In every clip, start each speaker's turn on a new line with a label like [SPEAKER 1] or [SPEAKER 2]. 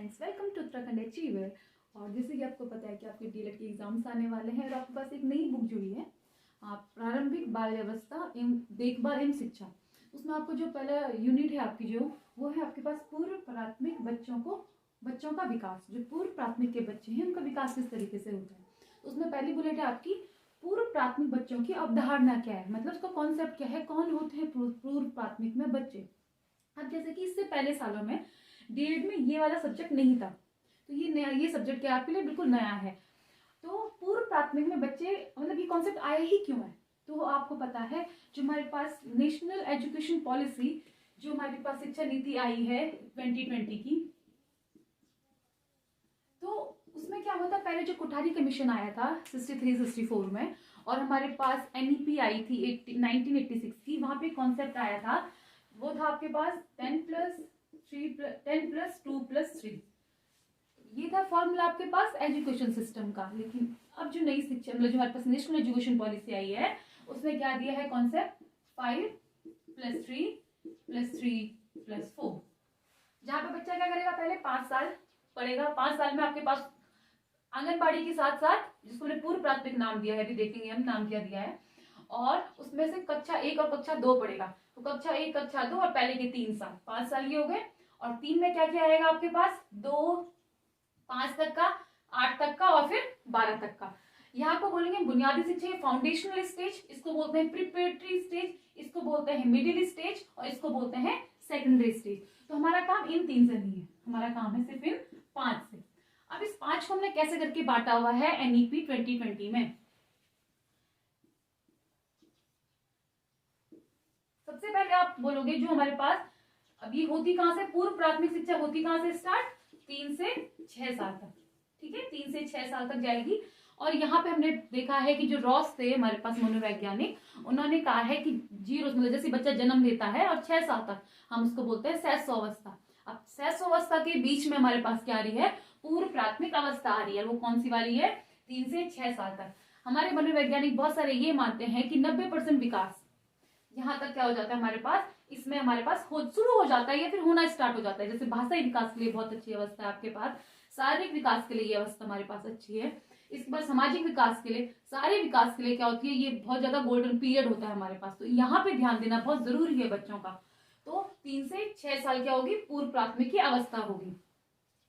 [SPEAKER 1] Friends, welcome to Uttarakhand achiever. और जैसे कि आपको पता है कि आपके डीएलएड के एग्जाम्स आने वाले हैं और आपके पास एक नई बुक जुड़ी है, आप प्रारंभिक बाल्यावस्था एवं देखभाल एवं शिक्षा। उसमें आपको जो पहला यूनिट है आपकी जो वो है आपके पास पूर्व प्राथमिक बच्चों का विकास। जो पूर्व प्राथमिक के बच्चे हैं उनका विकास किस तरीके से होता है। उसमें पहली बुलेट है आपकी पूर्व प्राथमिक बच्चों की अवधारणा क्या है, मतलब उसका कॉन्सेप्ट क्या है, कौन होते हैं पूर्व प्राथमिक में बच्चे। अब जैसे कि इससे पहले सालों में डीएड में ये वाला सब्जेक्ट नहीं था, तो ये नया, ये सब्जेक्ट क्या आपके लिए बिल्कुल नया है। तो पूर्व प्राथमिक में बच्चे, मतलब ये कॉन्सेप्ट आया ही क्यों है, तो आपको पता है जो हमारे पास नेशनल एजुकेशन पॉलिसी, जो हमारे पास शिक्षा नीति आई है 2020 की, तो उसमें क्या होता, पहले जो कोठारी कमीशन आया था 63-64 में, और हमारे पास एनईपी आई थी 1986 की, वहां पे कॉन्सेप्ट आया था, वो था आपके पास 10+2+3, ये था फॉर्मूला आपके पास एजुकेशन सिस्टम का। लेकिन अब जो नई शिक्षा, मतलब जो हमारे पास नेशनल एजुकेशन पॉलिसी आई है, उसमें क्या दिया है कॉन्सेप्ट 5+3+3+4, जहां पे बच्चा क्या करेगा, पहले 5 साल पढ़ेगा। 5 साल में आपके पास आंगनबाड़ी के साथ साथ, जिसको हमने पूर्व प्राथमिक नाम दिया है, अभी देखेंगे हम नाम क्या दिया है, और उसमें से कक्षा 1 और कक्षा 2 पढ़ेगा। तो कक्षा 1 कक्षा 2 और पहले के 3 साल, 5 साल ये हो गए। और 3 में क्या क्या आएगा आपके पास, 2 5 तक का, 8 तक का और फिर 12 तक का। यहाँ को बोलेंगे बुनियादी शिक्षा, फाउंडेशनल स्टेज, इसको बोलते हैं प्रिपरेटरी स्टेज, इसको बोलते हैं मिडिल स्टेज, और इसको बोलते हैं सेकेंडरी स्टेज। तो हमारा काम इन 3 से नहीं है, हमारा काम है सिर्फ इन 5 से। अब इस 5 को हमने कैसे करके बांटा हुआ है एनईपी 2020 में। सबसे पहले आप बोलोगे जो हमारे पास अभी होती कहां से, पूर्व प्राथमिक शिक्षा होती कहां से स्टार्ट, 3 से 6 साल तक, ठीक है, 3 से 6 साल तक जाएगी। और यहाँ पे हमने देखा है कि जो रॉस थे हमारे पास मनोवैज्ञानिक, उन्होंने कहा है कि 0, मतलब जैसे बच्चा जन्म लेता है और 6 साल तक हम उसको बोलते हैं शैशवावस्था। अब शैशवावस्था के बीच में हमारे पास क्या आ रही है, पूर्व प्राथमिक अवस्था आ रही है। वो कौन सी वाली है, 3 से 6 साल तक। हमारे मनोवैज्ञानिक बहुत सारे ये मानते हैं कि 90% विकास यहाँ तक क्या हो जाता है हमारे पास, इसमें हमारे पास शुरू हो जाता है या फिर होना स्टार्ट हो जाता है। जैसे भाषाई विकास के लिए बहुत अच्छी अवस्था है आपके पास, शारीरिक विकास के लिए ये अवस्था हमारे पास अच्छी है। इसके बाद सामाजिक विकास के लिए, सारे विकास के लिए क्या होती है, ये बहुत ज्यादा गोल्डन पीरियड होता है हमारे पास। तो यहाँ पे ध्यान देना बहुत जरूरी है बच्चों का। तो 3 से 6 साल क्या होगी, पूर्व प्राथमिक की अवस्था होगी।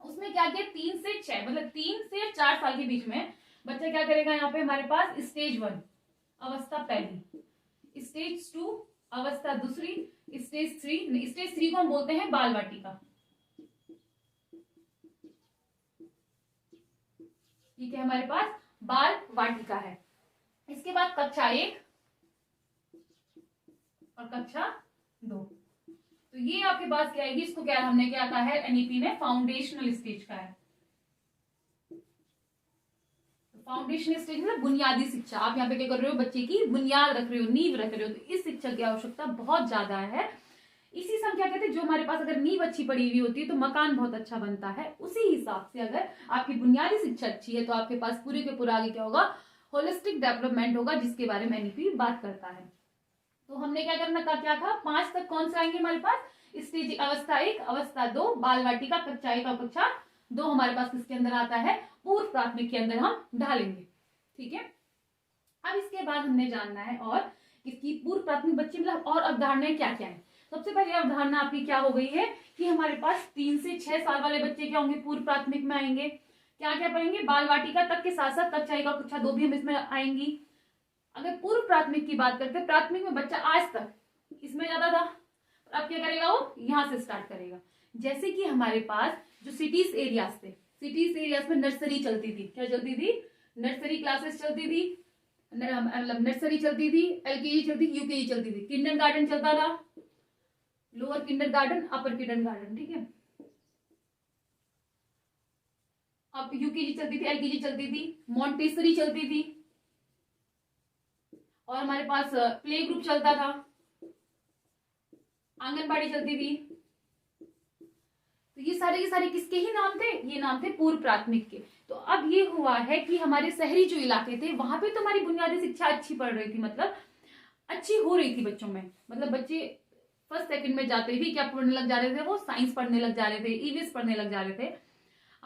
[SPEAKER 1] उसमें क्या किया, 3 से 6, मतलब 3 से 4 साल के बीच में बच्चा क्या करेगा, यहाँ पे हमारे पास स्टेज 1 अवस्था पहली, स्टेज 2 अवस्था दूसरी, स्टेज 3 को हम बोलते हैं बाल वाटिका, ठीक है, हमारे पास बाल वाटिका है। इसके बाद कक्षा 1 और कक्षा 2, तो ये आपके पास क्या आएगी, इसको क्या हमने क्या कहा है एनईपी में, फाउंडेशनल स्टेज का है। फाउंडेशनल स्टेज मतलब बुनियादी शिक्षा। आप यहाँ पे क्या कर रहे हो, बच्चे की बुनियाद रख रहे हो, नींव रख रहे हो। तो इस शिक्षा की आवश्यकता बहुत ज्यादा है। इसी से हम क्या कहते हैं, जो हमारे पास अगर नींव अच्छी पड़ी हुई होती है तो मकान बहुत अच्छा बनता है। उसी हिसाब से अगर आपकी बुनियादी शिक्षा अच्छी है तो आपके पास पूरे के पूरा आगे क्या होगा, होलिस्टिक डेवलपमेंट होगा, जिसके बारे में एनईपी बात करता है। तो हमने क्या करना था, क्या था, 5 तक कौन से आएंगे हमारे पास, स्टेज अवस्था 1 अवस्था 2 बाल वाटिका, कक्षा 1 और कक्षा 2 हमारे पास किसके अंदर आता है, पूर्व प्राथमिक के अंदर हम ढालेंगे, ठीक है। अब इसके बाद हमने जानना है और इसकी पूर्व प्राथमिक बच्चे मतलब और अवधारणाएं क्या क्या है। सबसे पहले अवधारणा आपकी क्या हो गई है कि हमारे पास 3 से 6 साल वाले बच्चे क्या होंगे, पूर्व प्राथमिक में आएंगे। क्या क्या पढ़ेंगे, बाल वाटिका तक के साथ साथ कक्षा 1 और कक्षा 2 भी हम इसमें आएंगी। अगर पूर्व प्राथमिक की बात करते हैं, प्राथमिक में बच्चा आज तक इसमें ज्यादा था, अब क्या करेगा, वो यहां से स्टार्ट करेगा। जैसे कि हमारे पास जो सिटीज एरियाज थे, सिटीज एरियाज में नर्सरी चलती थी, क्या चलती थी, नर्सरी क्लासेस चलती थी, मतलब नर्सरी चलती थी, एलकेजी चलती थी, यूकेजी चलती थी, किंडर गार्डन चलता था, लोअर किंडर गार्डन, अपर किंडर गार्डन, ठीक है। अब यूकेजी चलती थी, एलकेजी चलती थी, मॉन्टेसरी चलती थी, और हमारे पास प्ले ग्रुप चलता था, आंगनबाड़ी चलती थी। तो ये सारे के सारे किसके ही नाम थे, ये नाम थे पूर्व प्राथमिक के। तो अब ये हुआ है कि हमारे शहरी जो इलाके थे वहां पे तो हमारी बुनियादी शिक्षा अच्छी पढ़ रही थी, मतलब अच्छी हो रही थी बच्चों में, मतलब बच्चे फर्स्ट सेकंड में जाते ही क्या पढ़ने लग जा रहे थे, वो साइंस पढ़ने लग जा रहे थे, ईवीएस पढ़ने लग जा रहे थे।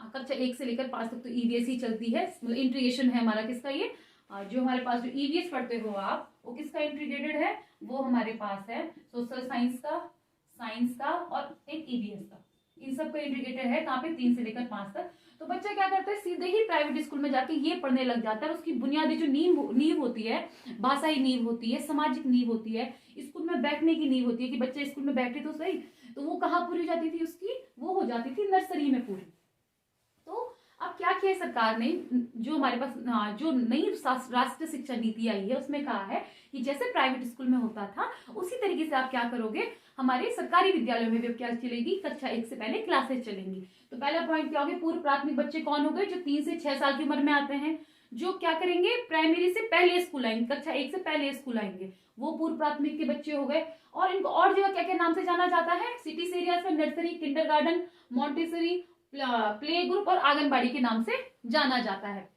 [SPEAKER 1] कक्षा 1 से लेकर 5 तक तो ईवीएस ही चलती है, मतलब इंटीग्रेशन है हमारा किसका ये, जो हमारे पास जो ईवीएस पढ़ते हो आप, वो किसका इंटीग्रेटेड है, वो हमारे पास है सोशल साइंस का और एक ईवीएस का, इन सब का इंटीग्रेटेड है कहाँ पे 3 से लेकर 5 तक। तो बच्चा क्या करता है, सीधे ही प्राइवेट स्कूल में जाके ये पढ़ने लग जाता है, उसकी बुनियादी जो नींव होती है, भाषाई नींव होती है, सामाजिक नींव होती है, स्कूल में बैठने की नींव होती है कि बच्चे स्कूल में बैठे तो सही, तो वो कहाँ पूरी हो जाती थी उसकी, वो हो जाती थी नर्सरी में पूरी। तो अब क्या किया सरकार ने, जो हमारे पास जो नई राष्ट्रीय शिक्षा नीति आई है उसमें कहा है कि जैसे प्राइवेट स्कूल में होता था उसी तरीके से आप क्या करोगे, हमारे सरकारी विद्यालयों में भी क्या चलेगी, कक्षा 1 से पहले क्लासेस चलेंगी। तो पहला पॉइंट क्या हो गया, पूर्व प्राथमिक बच्चे कौन हो गए, जो 3 से 6 साल की उम्र में आते हैं, जो क्या करेंगे, प्राइमरी से पहले स्कूल आएंगे, कक्षा 1 से पहले स्कूल आएंगे, वो पूर्व प्राथमिक के बच्चे हो गए। और इनको और जगह क्या क्या नाम से जाना जाता है, सिटीज एरियाज में nursery, kindergarten, Montessori, play group और आंगनबाड़ी के नाम से जाना जाता है।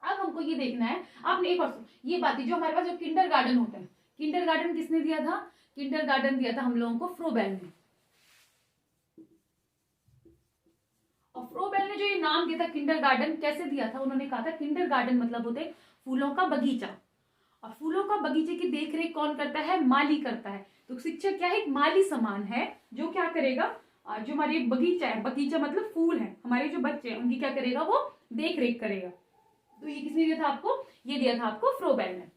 [SPEAKER 1] अब हमको ये देखना है, आपने एक और ये बात जो हमारे पास जो किंडरगार्टन होता है, किंडरगार्टन किसने दिया था, किंडरगार्टन दिया था हम लोगों को फ्रोबेल ने। और फ्रोबेल ने जो ये नाम दिया था किंडरगार्टन, कैसे दिया था, उन्होंने कहा था किंडरगार्टन मतलब होते फूलों का बगीचा, और फूलों का बगीचे की देखरेख कौन करता है, माली करता है। तो शिक्षक क्या है, एक माली समान है, जो क्या करेगा, जो हमारे बगीचा है, बगीचा मतलब फूल है, हमारे जो बच्चे हैं उनकी क्या करेगा, वो देख रेख करेगा। तो ये किसने दिया था आपको, ये दिया था आपको फ्रोबेल ने।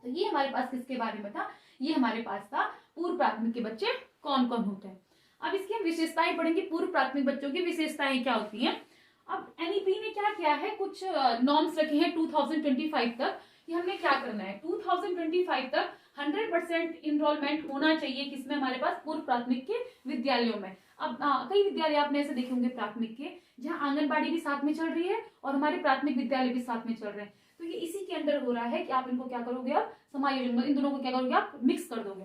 [SPEAKER 1] तो ये हमारे पास किसके बारे में था, ये हमारे पास था पूर्व प्राथमिक के बच्चे कौन कौन होते हैं। अब इसकी हम विशेषताएं पढ़ेंगे, पूर्व प्राथमिक बच्चों की विशेषताएं क्या होती हैं। अब एनईपी ने क्या किया है, कुछ नॉर्म्स रखे हैं 2025 तक, कि हमने क्या करना है, 2025 तक 100% इनरोलमेंट होना चाहिए किसमें, हमारे पास पूर्व प्राथमिक के विद्यालयों में। अब कई विद्यालय आपने ऐसे देखे होंगे प्राथमिक के, जहाँ आंगनबाड़ी भी साथ में चल रही है और हमारे प्राथमिक विद्यालय भी साथ में चल रहे हैं। तो ये इसी के अंडर हो रहा है कि आप इनको क्या करोगे, आप समायोजन, इन दोनों को क्या करोगे, आप मिक्स कर दोगे।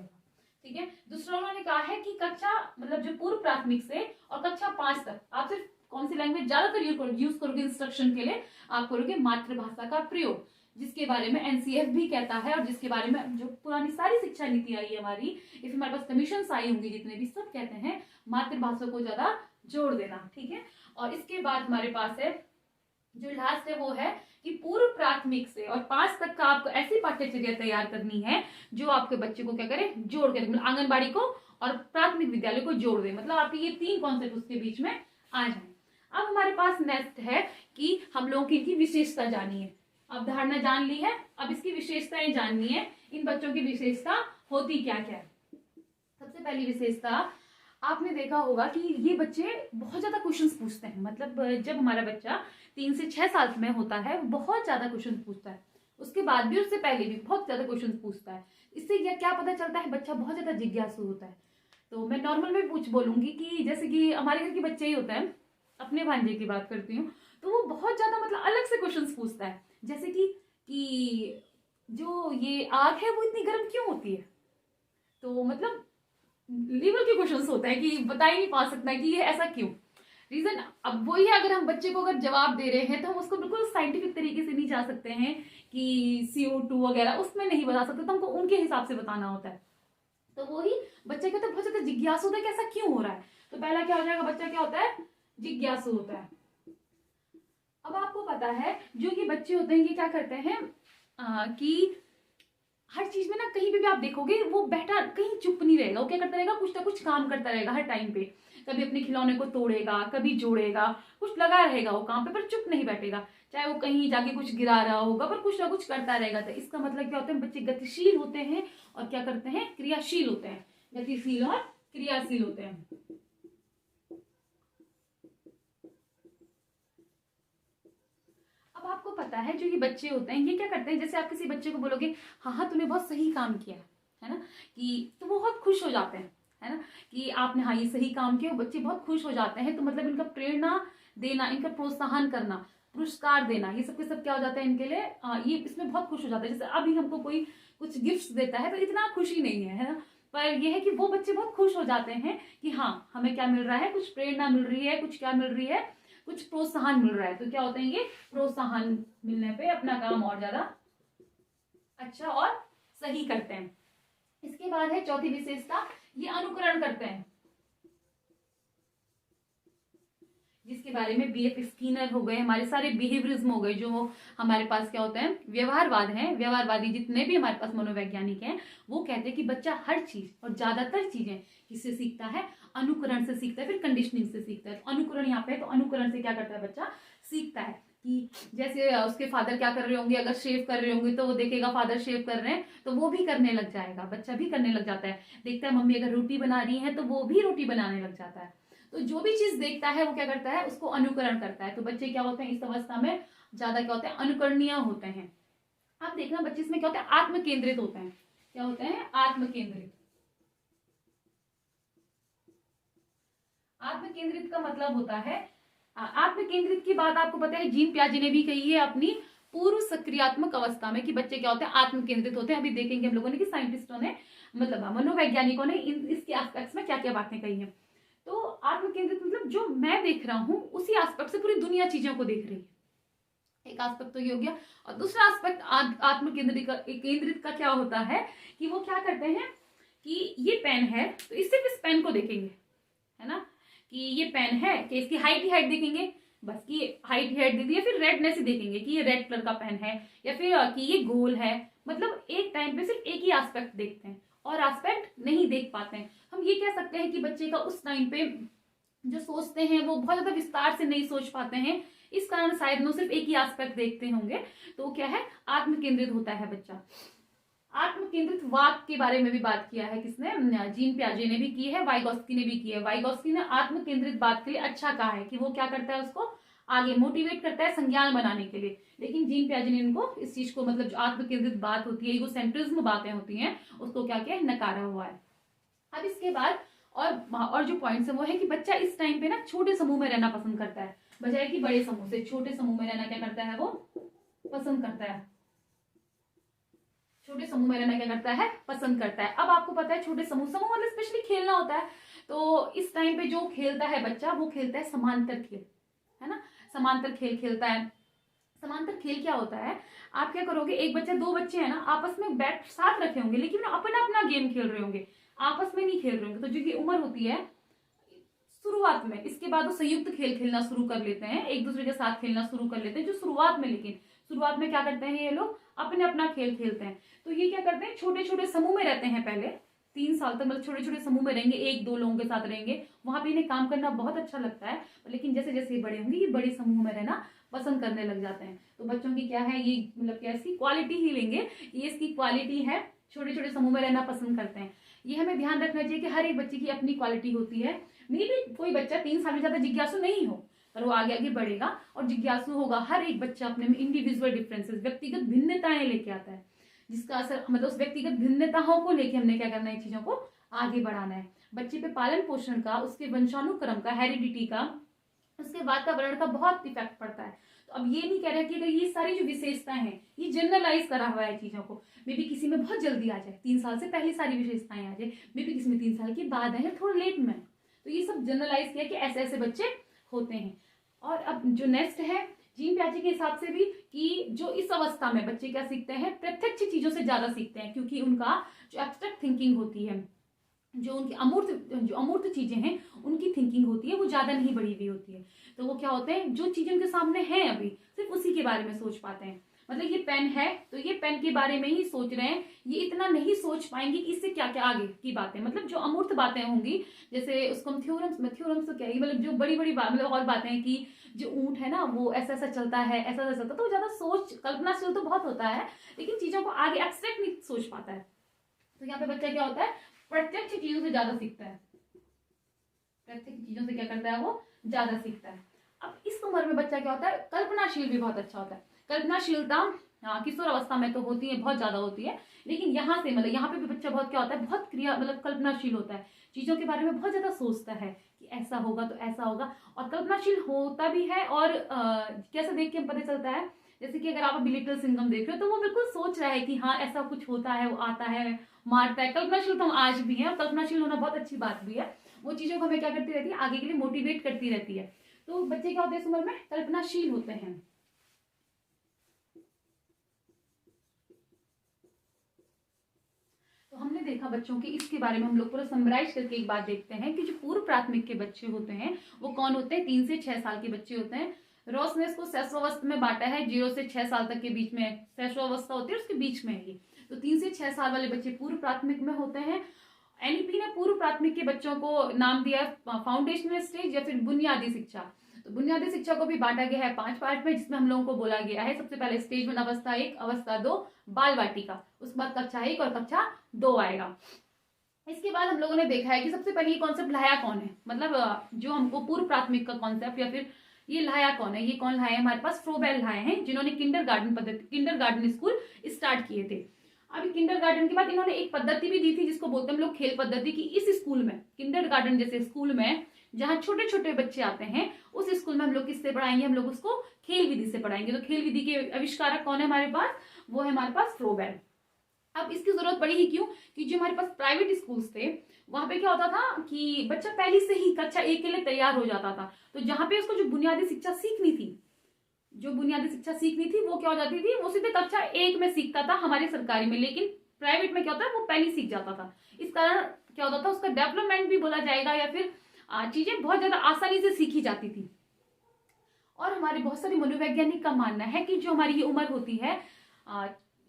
[SPEAKER 1] ठीक है। दूसरा उन्होंने कहा है कि कक्षा मतलब जो पूर्व प्राथमिक से और कक्षा 5 तक आप सिर्फ कौन सी लैंग्वेज ज्यादातर यूज करोगे इंस्ट्रक्शन के लिए, आप करोगे मातृभाषा का प्रयोग, जिसके बारे में एनसीएफ भी कहता है और जिसके बारे में जो पुरानी सारी शिक्षा नीति आई है हमारी, इसमें हमारे पास कमीशन आई होंगी जितने भी, सब कहते हैं मातृभाषा को ज्यादा जोड़ देना। ठीक है। और इसके बाद हमारे पास है जो लास्ट है, वो है कि पूर्व प्राथमिक से और 5 तक का आपको ऐसी पाठ्यचर्या तैयार करनी है जो आपके बच्चे को क्या करे, जोड़ के, मतलब आंगनबाड़ी को और प्राथमिक विद्यालय को जोड़ दे, मतलब आपके ये 3 कॉन्सेप्ट उसके बीच में आ जाए। अब हमारे पास नेक्स्ट है कि हम लोगों की इनकी विशेषता जानी है। अवधारणा जान ली है, अब इसकी विशेषताएं जाननी है, इन बच्चों की विशेषता होती क्या क्या है। सबसे पहली विशेषता, आपने देखा होगा कि ये बच्चे बहुत ज्यादा क्वेश्चंस पूछते हैं, मतलब जब हमारा बच्चा 3 से 6 साल में होता है बहुत ज्यादा क्वेश्चन पूछता है, उसके बाद भी उससे पहले भी बहुत ज्यादा क्वेश्चन पूछता है। इससे क्या पता चलता है, बच्चा बहुत ज्यादा जिज्ञासु होता है। तो मैं नॉर्मल में पूछ बोलूंगी कि जैसे कि हमारे घर के बच्चे ही होते हैं, अपने भांजे की बात करती हूँ, तो वो बहुत ज्यादा मतलब अलग से क्वेश्चन पूछता है, जैसे कि जो ये आग है वो इतनी गर्म क्यों होती है, तो मतलब लेवल के क्वेश्चंस होते हैं कि बता ही नहीं पा सकता कि ये ऐसा क्यों, रीजन। अब वही है, अगर हम बच्चे को अगर जवाब दे रहे हैं तो हम उसको बिल्कुल साइंटिफिक तरीके से नहीं जा सकते हैं कि CO2 वगैरह उसमें नहीं बता सकते, तो हमको उनके हिसाब से बताना होता है। तो वही बच्चा क्या होता है, बहुत ज्यादा जिज्ञासु होता है कि ऐसा क्यों हो रहा है। तो पहला क्या हो जाएगा, बच्चा क्या होता है, जिज्ञासु होता है। अब आपको पता है जो ये बच्चे होते हैं ये क्या करते हैं कि हर चीज में ना, कहीं पे भी आप देखोगे वो बैठा कहीं चुप नहीं रहेगा, वो क्या करता रहेगा, कुछ ना कुछ काम करता रहेगा हर टाइम पे, कभी अपने खिलौने को तोड़ेगा, कभी जोड़ेगा, कुछ लगा रहेगा वो काम पे, पर चुप नहीं बैठेगा, चाहे वो कहीं जाके कुछ गिरा रहा होगा पर कुछ ना कुछ करता रहेगा। तो इसका मतलब क्या होता है, बच्चे गतिशील होते हैं और क्या करते हैं, क्रियाशील होते हैं, गतिशील और क्रियाशील होते हैं। अब आपको पता है जो ये बच्चे होते हैं ये क्या करते हैं, जैसे आप किसी बच्चे को बोलोगे हाँ हाँ तूने बहुत सही काम किया है ना, कि तो वो बहुत खुश हो जाते हैं, है ना, कि आपने हाँ ये सही काम किया, बच्चे बहुत खुश हो जाते हैं। तो मतलब इनका प्रेरणा देना, इनका प्रोत्साहन करना, पुरस्कार देना, ये सब के सब क्या हो जाता है इनके लिए, ये इसमें बहुत खुश हो जाता है। जैसे अभी हमको कोई कुछ गिफ्ट देता है तो इतना खुशी नहीं है ना, पर यह है कि वो बच्चे बहुत खुश हो जाते हैं कि हाँ हमें क्या मिल रहा है, कुछ प्रेरणा मिल रही है, कुछ क्या मिल रही है, कुछ प्रोत्साहन मिल रहा है। तो क्या होते हैं ये, प्रोत्साहन मिलने पे अपना काम और ज्यादा अच्छा और सही करते हैं। इसके बाद है चौथी विशेषता, ये अनुकरण करते हैं। जिसके बारे में BF स्किनर हो गए, हमारे सारे बिहेवियरिज्म हो गए, जो हमारे पास क्या होता है व्यवहारवाद है, व्यवहारवादी जितने भी हमारे पास मनोवैज्ञानिक हैं, वो कहते हैं कि बच्चा हर चीज और ज्यादातर चीजें किससे सीखता है, अनुकरण से सीखता है, फिर कंडीशनिंग से सीखता है। तो अनुकरण यहाँ पे है, तो अनुकरण से क्या करता है बच्चा, सीखता है कि जैसे उसके फादर क्या कर रहे होंगे, अगर शेव कर रहे होंगे तो वो देखेगा फादर शेव कर रहे हैं तो वो भी करने लग जाएगा, बच्चा भी करने लग जाता है। देखता है मम्मी अगर रोटी बना रही है तो वो भी रोटी बनाने लग जाता है। तो जो भी चीज देखता है वो क्या करता है, उसको अनुकरण करता है। तो बच्चे क्या होते हैं इस अवस्था में, ज्यादा क्या होते हैं, अनुकरणीय होते हैं। आप देखना बच्चे इसमें क्या होता है, आत्म केंद्रित होते हैं। क्या होते हैं, आत्म केंद्रित। आत्म केंद्रित का मतलब होता है, आत्म केंद्रित की बात आपको पता है जीन पियाजे ने भी कही है अपनी पूर्व सक्रियात्मक अवस्था में, कि बच्चे क्या होते हैं, आत्म केंद्रित होते हैं। अभी देखेंगे हम लोगों ने कि साइंटिस्टों ने, मतलब मनोवैज्ञानिकों ने इसके एस्पेक्ट्स में क्या क्या बातें कही है। तो आत्म केंद्रित मतलब जो मैं देख रहा हूं उसी एस्पेक्ट से पूरी दुनिया चीजों को देख रही है, एक एस्पेक्ट तो ये हो गया। और दूसरा एस्पेक्ट आत्म केंद्रित का क्या होता है कि वो क्या करते हैं कि ये पेन है तो इस सिर्फ इस पेन को देखेंगे, है ना, कि ये पेन है, कि इसकी हाइट ही हाइट देखेंगे, बस कि हाइट ही हाइट दे दी, या फिर रेडनेस ही देखेंगे कि ये रेड कलर का पेन है, या फिर कि ये गोल है। मतलब एक टाइम पे सिर्फ एक ही एस्पेक्ट देखते हैं और एस्पेक्ट नहीं देख पाते हैं। हम ये कह सकते हैं कि बच्चे का उस टाइम पे जो सोचते हैं वो बहुत ज्यादा विस्तार से नहीं सोच पाते हैं, इस कारण शायद वो सिर्फ एक ही एस्पेक्ट देखते होंगे। तो क्या है, आत्म केंद्रित होता है बच्चा। आत्म केंद्रित वाक के बारे में भी बात किया है किसने, जीन पियाजे ने भी की है, वाइगोस्की ने भी की है। वाइगोस्की ने आत्म केंद्रित बात के लिए अच्छा कहा है कि वो क्या करता है, उसको आगे मोटिवेट करता है संज्ञान बनाने के लिए। लेकिन जीन पियाजे ने इनको इस चीज को, मतलब जो आत्म केंद्रित बात होती है, ईगोसेंट्रिज्म बातें होती हैं, उसको क्या किया, नकारा हुआ है। अब इसके बाद और जो पॉइंट्स है वो है कि बच्चा इस टाइम पे ना छोटे समूह में रहना पसंद करता है, बजाय कि बड़े समूह से। छोटे समूह में रहना क्या करता है, वो पसंद करता है, छोटे समूह में रहना क्या करता है, पसंद करता है। अब आपको पता है छोटे समूह मतलब स्पेशली खेलना होता है, तो इस टाइम पे जो खेलता है बच्चा, वो खेलता है समांतर खेल, है ना, समांतर खेल खेलता है। समांतर खेल क्या होता है, आप क्या करोगे, एक बच्चा, दो बच्चे हैं ना, आपस में बैट साथ रखे होंगे लेकिन अपना अपना गेम खेल रहे होंगे, आपस में नहीं खेल रहे होंगे। तो जो की उम्र होती है शुरुआत में, इसके बाद वो संयुक्त खेल खेलना शुरू कर लेते हैं, एक दूसरे के साथ खेलना शुरू कर लेते हैं, जो शुरुआत में, लेकिन शुरुआत में क्या करते हैं ये लोग, अपने अपना खेल खेलते हैं। तो ये क्या करते हैं, छोटे छोटे समूह में रहते हैं पहले 3 साल तक, मतलब छोटे छोटे समूह में रहेंगे, एक दो लोगों के साथ रहेंगे, वहां पे इन्हें काम करना बहुत अच्छा लगता है। लेकिन जैसे जैसे ये बड़े होंगे, ये बड़े समूह में रहना पसंद करने लग जाते हैं। तो बच्चों की क्या है ये, मतलब क्या इसकी क्वालिटी ही लेंगे, ये इसकी क्वालिटी है, छोटे छोटे समूह में रहना पसंद करते हैं। ये हमें ध्यान रखना चाहिए कि हर एक बच्चे की अपनी क्वालिटी होती है। मे भी कोई बच्चा 3 साल में ज्यादा जिज्ञासु नहीं हो, पर वो आगे आगे बढ़ेगा और जिज्ञासु होगा। हर एक बच्चा अपने में इंडिविजुअल डिफरेंसेस, व्यक्तिगत भिन्नताएं लेके आता है, जिसका असर, मतलब उस व्यक्तिगत भिन्नताओं को लेके हमने क्या करना है, चीजों को आगे बढ़ाना है। बच्चे पे पालन पोषण का, उसके वंशानुक्रम का, हेरिडिटी का, उसके वातावरण का बहुत इफेक्ट पड़ता है। तो अब ये नहीं कह रहा कि अगर ये सारी जो विशेषताएं हैं, ये जनरलाइज करा हुआ है चीजों को, मे बी किसी में बहुत जल्दी आ जाए, 3 साल से पहले सारी विशेषताएं आ जाए, मे बी किसी में 3 साल के बाद आए, थोड़ा लेट में। तो ये सब जनरलाइज किया कि ऐसे ऐसे बच्चे होते हैं। और अब जो नेक्स्ट है जीन पियाजे के हिसाब से भी, कि जो इस अवस्था में बच्चे क्या सीखते हैं, प्रत्यक्ष चीजों से ज्यादा सीखते हैं, क्योंकि उनका जो एब्स्ट्रैक्ट थिंकिंग होती है, जो उनकी अमूर्त चीजें हैं, उनकी थिंकिंग होती है, वो ज्यादा नहीं बढ़ी हुई होती है। तो वो क्या होते हैं, जो चीजें उनके सामने है अभी, सिर्फ उसी के बारे में सोच पाते हैं। मतलब ये पेन है तो ये पेन के बारे में ही सोच रहे हैं, ये इतना नहीं सोच पाएंगे कि इससे क्या क्या आगे की बातें, मतलब जो अमूर्त बातें होंगी, जैसे उसको हम थ्योरम्स तो क्या ही, मतलब जो बड़ी बड़ी बात, मतलब और बातें हैं कि जो ऊंट है ना वो ऐसा ऐसा चलता है, ऐसा ऐसा चलता है, तो ज्यादा सोच, कल्पनाशील तो बहुत होता है, लेकिन चीजों को आगे एब्स्ट्रैक्ट नहीं सोच पाता है। तो यहाँ पे बच्चा क्या होता है, प्रत्यक्ष चीजों से ज्यादा सीखता है, प्रत्यक्ष चीजों से क्या करता है, वो ज्यादा सीखता है। अब इस उम्र में बच्चा क्या होता है, कल्पनाशील भी बहुत अच्छा होता है। कल्पनाशीलता किशोर अवस्था में तो होती है, बहुत ज्यादा होती है, लेकिन यहाँ से, मतलब यहाँ पे भी बच्चा बहुत क्या होता है, बहुत क्रिया, मतलब कल्पनाशील होता है, चीजों के बारे में बहुत ज्यादा सोचता है कि ऐसा होगा तो ऐसा होगा, और कल्पनाशील होता भी है। और कैसे देख के पता चलता है, जैसे कि अगर आप अभी लिटिल सिंघम देख रहे हो, तो वो बिल्कुल सोच रहा है कि हाँ ऐसा कुछ होता है, वो आता है, मारता है। कल्पनाशील तो हम आज भी है, और कल्पनाशील होना बहुत अच्छी बात भी है, वो चीजों को हमें क्या करती रहती है, आगे के लिए मोटिवेट करती रहती है। तो बच्चे क्या होते हैं इस उम्र में, कल्पनाशील होते हैं। तो हमने देखा बच्चों के इसके बारे में हम लोग पूरा समराइज करके एक बात देखते हैं कि जो पूर्व प्राथमिक के बच्चे होते हैं वो कौन होते हैं। 3 से 6 साल के बच्चे होते हैं। रॉस ने इसको शैशवावस्था में बांटा है, 0 से 6 साल तक के बीच में शैशवावस्था होती है, उसके बीच में है ये। तो 3 से 6 साल वाले बच्चे पूर्व प्राथमिक में होते हैं। एनईपी ने पूर्व प्राथमिक के बच्चों को नाम दिया है फाउंडेशनल स्टेज या फिर बुनियादी शिक्षा। तो बुनियादी शिक्षा को भी बांटा गया है 5 पार्ट में, जिसमें हम लोगों को बोला गया है सबसे पहले स्टेज 1 अवस्था 1, अवस्था 2 बाल वाटिका, उसके बाद कक्षा 1 और कक्षा 2 आएगा। इसके बाद हम लोगों ने देखा है कि सबसे पहले ये कॉन्सेप्ट लाया कौन है, मतलब जो हमको पूर्व प्राथमिक का कॉन्सेप्ट या फिर ये लाया कौन है, ये कौन लाए हमारे पास फ्रोबेल लाए हैं, जिन्होंने किंडरगार्टन स्कूल स्टार्ट किए थे। अभी किंडरगार्टन के बाद इन्होंने एक पद्धति भी दी थी जिसको बोलते हैं हम लोग खेल पद्धति, की इस स्कूल में किंडरगार्टन जैसे स्कूल में जहाँ छोटे छोटे बच्चे आते हैं उस स्कूल में हम लोग किससे पढ़ाएंगे, हम लोग उसको खेल विधि से पढ़ाएंगे। तो खेल विधि के आविष्कारक कौन है हमारे पास, वो है हमारे पास फ्रोबेल। अब इसकी जरूरत पड़ी ही क्यों, कि जो हमारे पास प्राइवेट स्कूल्स थे वहां पे क्या होता था कि बच्चा पहले से ही कक्षा 1 के लिए तैयार हो जाता था। तो जहां पे उसको जो बुनियादी शिक्षा सीखनी थी, वो क्या हो जाती थी, वो सीधे कक्षा 1 में सीखता था हमारी सरकारी में। लेकिन प्राइवेट में क्या होता है, वो पहले सीख जाता था। इस कारण क्या होता था, उसका डेवलपमेंट भी बोला जाएगा या फिर चीजें बहुत ज्यादा आसानी से सीखी जाती थी। और हमारे बहुत सारे मनोवैज्ञानिक का मानना है कि जो हमारी ये उम्र होती है,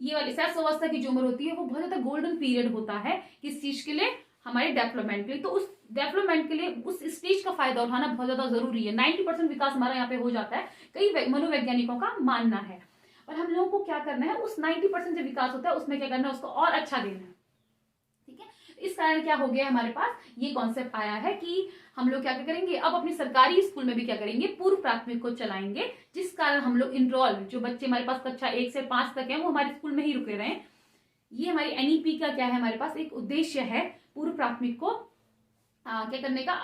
[SPEAKER 1] ये वाली शैशवावस्था की जो उम्र होती है, वो बहुत ज्यादा गोल्डन पीरियड होता है किस चीज के लिए, हमारे डेवलपमेंट के लिए। तो उस डेवलपमेंट के लिए उस स्टेज का फायदा उठाना बहुत ज्यादा जरूरी है। 90% विकास हमारा यहाँ पे हो जाता है, कई मनोवैज्ञानिकों का मानना है। और हम लोगों को क्या करना है, उस 90% जो विकास होता है उसमें क्या करना है, उसको और अच्छा देना है। ठीक है, इस कारण क्या हो गया हमारे पास ये कॉन्सेप्ट आया है कि हम लोग क्या करेंगे, अब अपनी सरकारी स्कूल में भी क्या करेंगे, पूर्व प्राथमिक को चलाएंगे, जिस कारण हम लोग इनरोल जो बच्चे हमारे पास कक्षा 1 से 5 तक है वो हमारे स्कूल में ही रुके रहे। ये हमारी एनईपी का क्या है, हमारे पास एक उद्देश्य है पूर्व प्राथमिक को क्या करने का,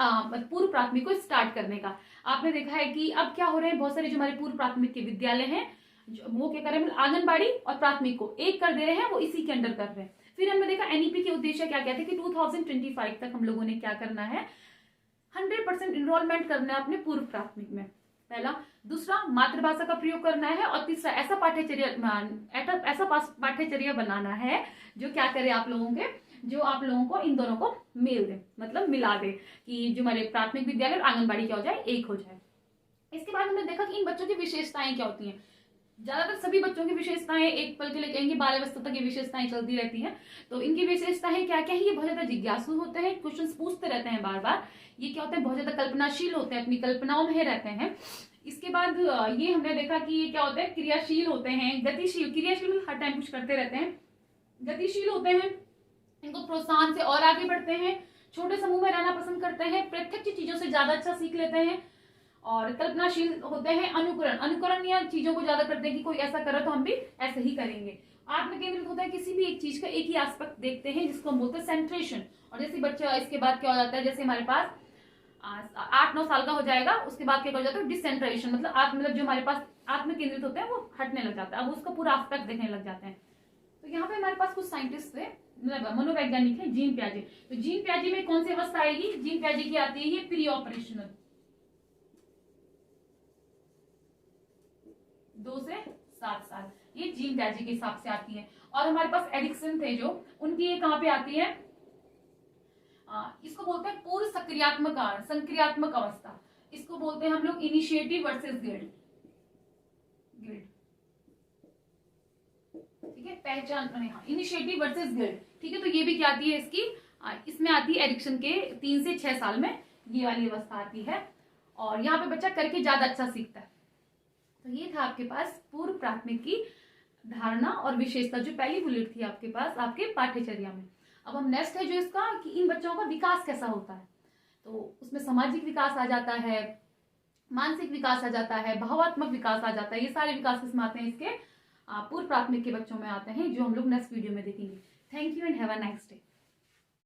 [SPEAKER 1] पूर्व प्राथमिक को स्टार्ट करने का। आपने देखा है कि अब क्या हो रहे हैं, बहुत सारे जो हमारे पूर्व प्राथमिक के विद्यालय हैं वो क्या कर रहे हैं, आंगनबाड़ी और प्राथमिक को एक कर दे रहे हैं, वो इसी के अंडर कर रहे हैं। फिर हमने देखा एनईपी के उद्देश्य क्या क्या थे कि 2025 तक हम लोगों ने क्या करना है, 100% इनरोलमेंट करना है अपने पूर्व प्राथमिक में, पहला। दूसरा, मातृभाषा का प्रयोग करना है। और तीसरा, ऐसा पाठ्यचर्या बनाना है जो क्या करे आप लोगों के, जो आप लोगों को इन दोनों को मेल दे, मतलब मिला दे, कि जो हमारे प्राथमिक विद्यालय और आंगनबाड़ी क्या हो जाए, एक हो जाए। इसके बाद हमने देखा कि इन बच्चों की विशेषताएं क्या होती हैं। ज्यादातर सभी बच्चों की विशेषताएं एक पल के लिए कहेंगे 12 वर्ष तक की विशेषताएं चलती रहती हैं। तो इनकी विशेषताएं क्या क्या है, ये बहुत ज्यादा जिज्ञासु होते हैं, क्वेश्चंस पूछते रहते हैं बार बार। ये क्या होते हैं, बहुत ज्यादा कल्पनाशील होते हैं, अपनी कल्पनाओं में रहते हैं। इसके बाद ये हमने देखा कि ये क्या होते हैं, क्रियाशील होते हैं, गतिशील। क्रियाशील हर टाइम कुछ करते रहते हैं, गतिशील होते हैं, इनको प्रोत्साहन से और आगे बढ़ते हैं, छोटे समूह में रहना पसंद करते हैं, प्रत्यक्ष चीजों से ज्यादा अच्छा सीख लेते हैं। और कल्पनाशील होते हैं, अनुकरण या चीजों को ज्यादा करते हैं कि कोई ऐसा करे तो हम भी ऐसे ही करेंगे। आत्मकेंद्रित होता है, किसी भी एक चीज का एक ही एस्पेक्ट देखते हैं, जिसको हम बोलते हैं सेंट्रेशन। और जैसे बच्चा इसके बाद क्या हो जाता है, जैसे हमारे पास 8-9 साल का हो जाएगा, उसके बाद क्या हो जाता है, डिसेंट्रेशन, मतलब जो हमारे पास आत्मकेंद्रित होते हैं वो हटने लग जाता है, अब उसका पूरा एस्पेक्ट देखने लग जाते हैं। तो यहाँ पे हमारे पास कुछ साइंटिस्ट थे, मतलब मनोवैज्ञानिक है, जीन प्याजे। तो जीन प्याजे में कौन सी अवस्था आएगी, जीन प्याजे की आती है ये प्री ऑपरेशनल, 2 से 7 साल, ये जीन प्याजे के हिसाब से आती है। और हमारे पास एरिक्सन थे जो, उनकी ये कहां पे आती है, इसको बोलते हैं पूर्व संक्रियात्मक अवस्था, इसको बोलते हैं हम लोग इनिशिएटिव वर्सेस गिल्ड। ठीक है, पहचान, इनिशिएटिव वर्सेस गिल्ड। ठीक है, तो ये भी क्या आती है इसकी, इसमें आती है एरिक्सन के 3 से 6 साल में ये वाली अवस्था आती है। और यहाँ पे बच्चा करके ज्यादा अच्छा सीखता है। तो ये था आपके पास पूर्व प्राथमिक की धारणा और विशेषता, जो पहली बुलेट थी आपके पास आपके पाठ्यचर्या में। अब हम नेक्स्ट है जो इसका, कि इन बच्चों का विकास कैसा होता है। तो उसमें सामाजिक विकास आ जाता है, मानसिक विकास आ जाता है, भावात्मक विकास आ जाता है। ये सारे विकास किसमें आते हैं, इसके पूर्व प्राथमिक के बच्चों में आते हैं, जो हम लोग नेक्स्ट वीडियो में देखेंगे। Thank you and have a nice day.